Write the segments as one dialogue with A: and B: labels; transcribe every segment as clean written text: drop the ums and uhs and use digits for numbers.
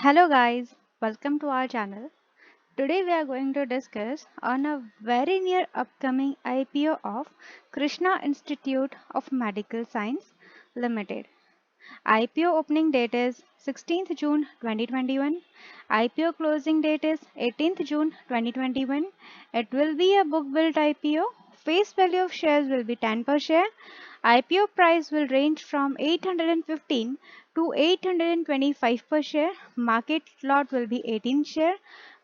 A: Hello guys, welcome to our channel. Today we are going to discuss on a very near upcoming IPO of Krishna Institute of Medical Science Limited. IPO opening date is 16th June 2021. IPO closing date is 18th June 2021. It will be a book built IPO. Face value of shares will be 10 per share. IPO price will range from 815 to 825 per share. Market lot will be 18 share.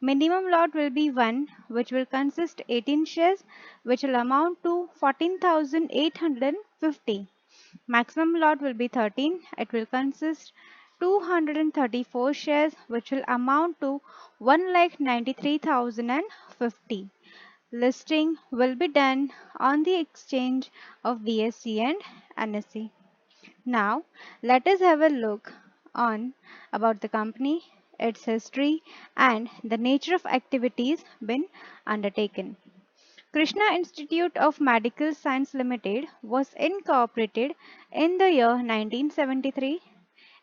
A: Minimum lot will be 1, which will consist 18 shares, which will amount to 14,850. Maximum lot will be 13. It will consist 234 shares, which will amount to 1,93,050. Listing will be done on the exchange of BSE and NSE. Now, let us have a look on about the company, its history, and the nature of activities been undertaken. Krishna Institute of Medical Science Limited was incorporated in the year 1973,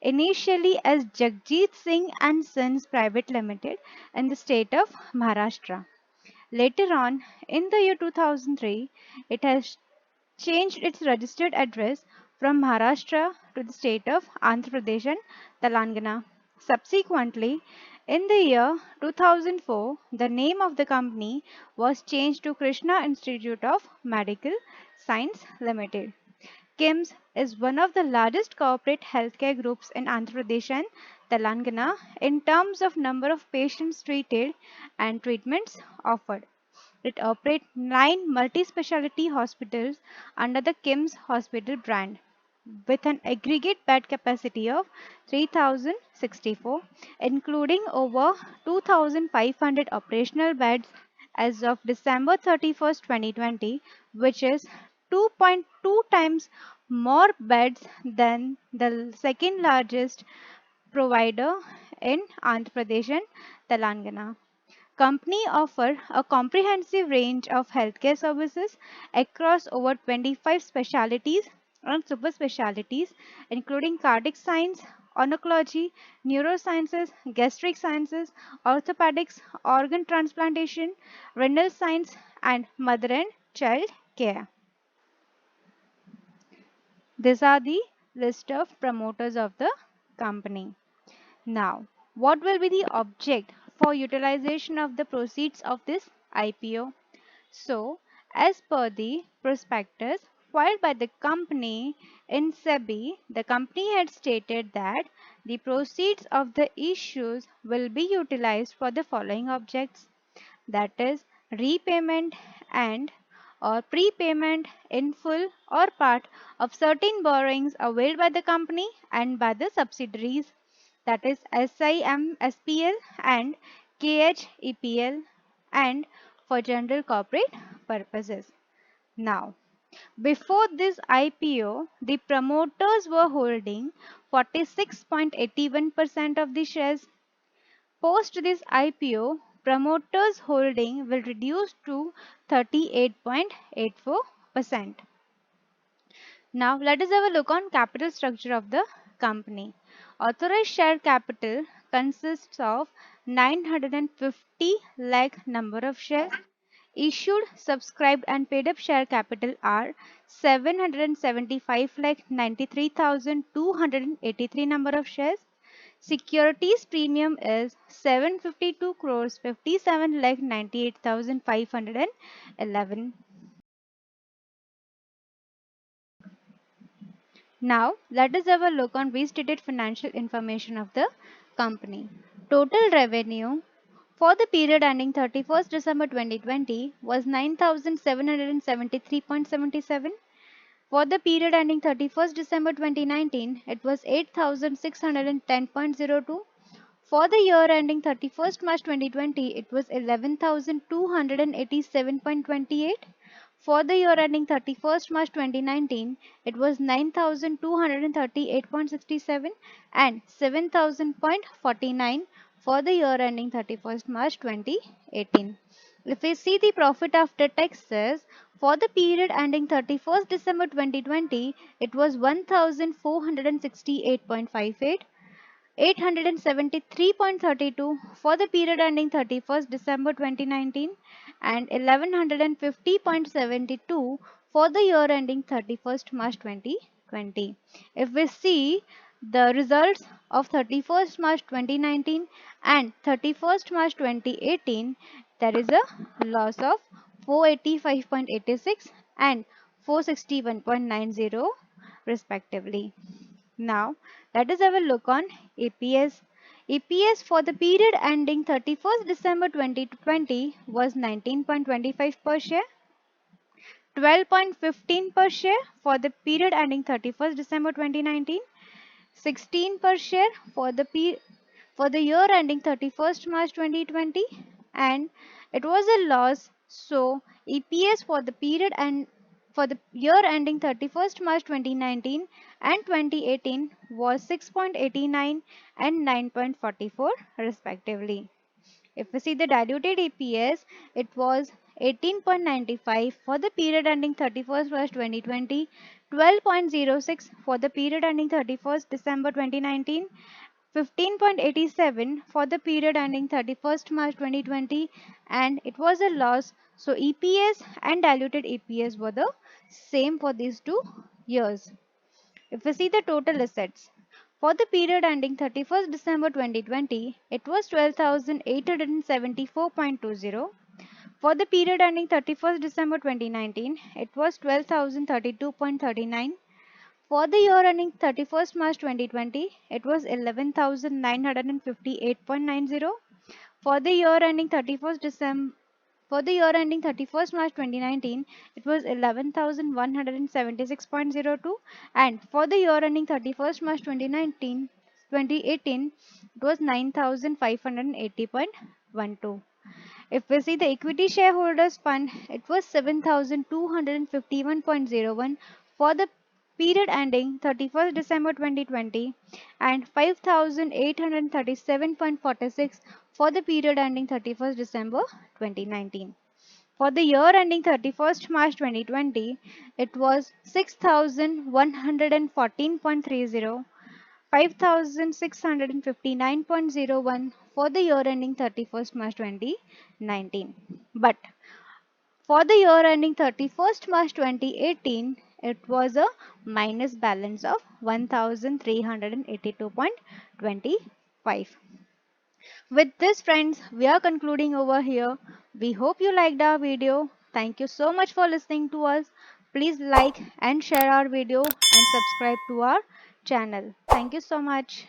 A: initially as Jagjit Singh and Sons Private Limited in the state of Maharashtra. Later on, in the year 2003, it has changed its registered address from Maharashtra to the state of Andhra Pradesh and Telangana. Subsequently, in the year 2004, the name of the company was changed to Krishna Institute of Medical Science Limited. KIMS is one of the largest corporate healthcare groups in Andhra Pradesh and Telangana in terms of number of patients treated and treatments offered. It operates 9 multi-specialty hospitals under the KIMS Hospital brand with an aggregate bed capacity of 3,064, including over 2,500 operational beds as of December 31st, 2020, which is 2.2 times more beds than the second largest provider in Andhra Pradesh and Telangana. Company offer a comprehensive range of healthcare services across over 25 specialties and super specialties, including cardiac science, oncology, neurosciences, gastric sciences, orthopedics, organ transplantation, renal science, and mother and child care. These are the list of promoters of the company. Now, what will be the object for utilization of the proceeds of this IPO? So, as per the prospectus filed by the company in SEBI, the company had stated that the proceeds of the issues will be utilized for the following objects, that is repayment and or prepayment in full or part of certain borrowings availed by the company and by the subsidiaries, that is SIMSPL and KHEPL, and for general corporate purposes. Now, before this IPO, the promoters were holding 46.81% of the shares. Post this IPO, promoters holding will reduce to 38.84%. Now let us have a look on capital structure of the company. Authorized share capital consists of 950 lakh number of shares. Issued, subscribed and paid up share capital are 775 lakh 93,283 number of shares. Securities premium is 752 crores 57 lakh 98,511. Now, let us have a look on restated financial information of the company. Total revenue for the period ending 31st December 2020 was 9,773.77. For the period ending 31st December 2019, it was 8,610.02. For the year ending 31st March 2020, it was 11,287.28. For the year ending 31st March 2019, it was 9,238.67 and 7,000.49 for the year ending 31st March 2018. If we see the profit after taxes for the period ending 31st December 2020, it was 1,468.58. 873.32 for the period ending 31st December 2019 and 1150.72 for the year ending 31st March 2020. If we see the results of 31st March 2019 and 31st March 2018, there is a loss of 485.86 and 461.90 respectively. Now, let us have a look on EPS. EPS for the period ending 31st December 2020 was 19.25 per share, 12.15 per share for the period ending 31st December 2019, 16 per share for the year ending 31st March 2020, and it was a loss. So EPS for the period and for the year ending 31st March 2019 and 2018 was 6.89 and 9.44 respectively. If we see the diluted EPS, it was 18.95 for the period ending 31st March 2020, 12.06 for the period ending 31st December 2019, 15.87 for the period ending 31st March 2020, and it was a loss. So EPS and diluted EPS were the same for these 2 years. If we see the total assets for the period ending 31st December 2020, it was 12,874.20. For the period ending 31st December 2019, it was 12,032.39. For the year ending 31st March 2020, it was 11,958.90. For the year ending 31st March 2019, it was 11,176.02, and for the year ending 31st March 2018, it was 9,580.12. If we see the equity shareholders fund, it was 7,251.01 for the period ending 31st December 2020 and 5,837.46 for the period ending 31st December 2019. For the year ending 31st March 2020, it was 6,114.30, 5,659.01 for the year ending 31st March 2019. But for the year ending 31st March 2018, it was a minus balance of 1,382.25. With this, friends, we are concluding over here. We hope you liked our video. Thank you so much for listening to us. Please like and share our video and subscribe to our channel. Thank you so much.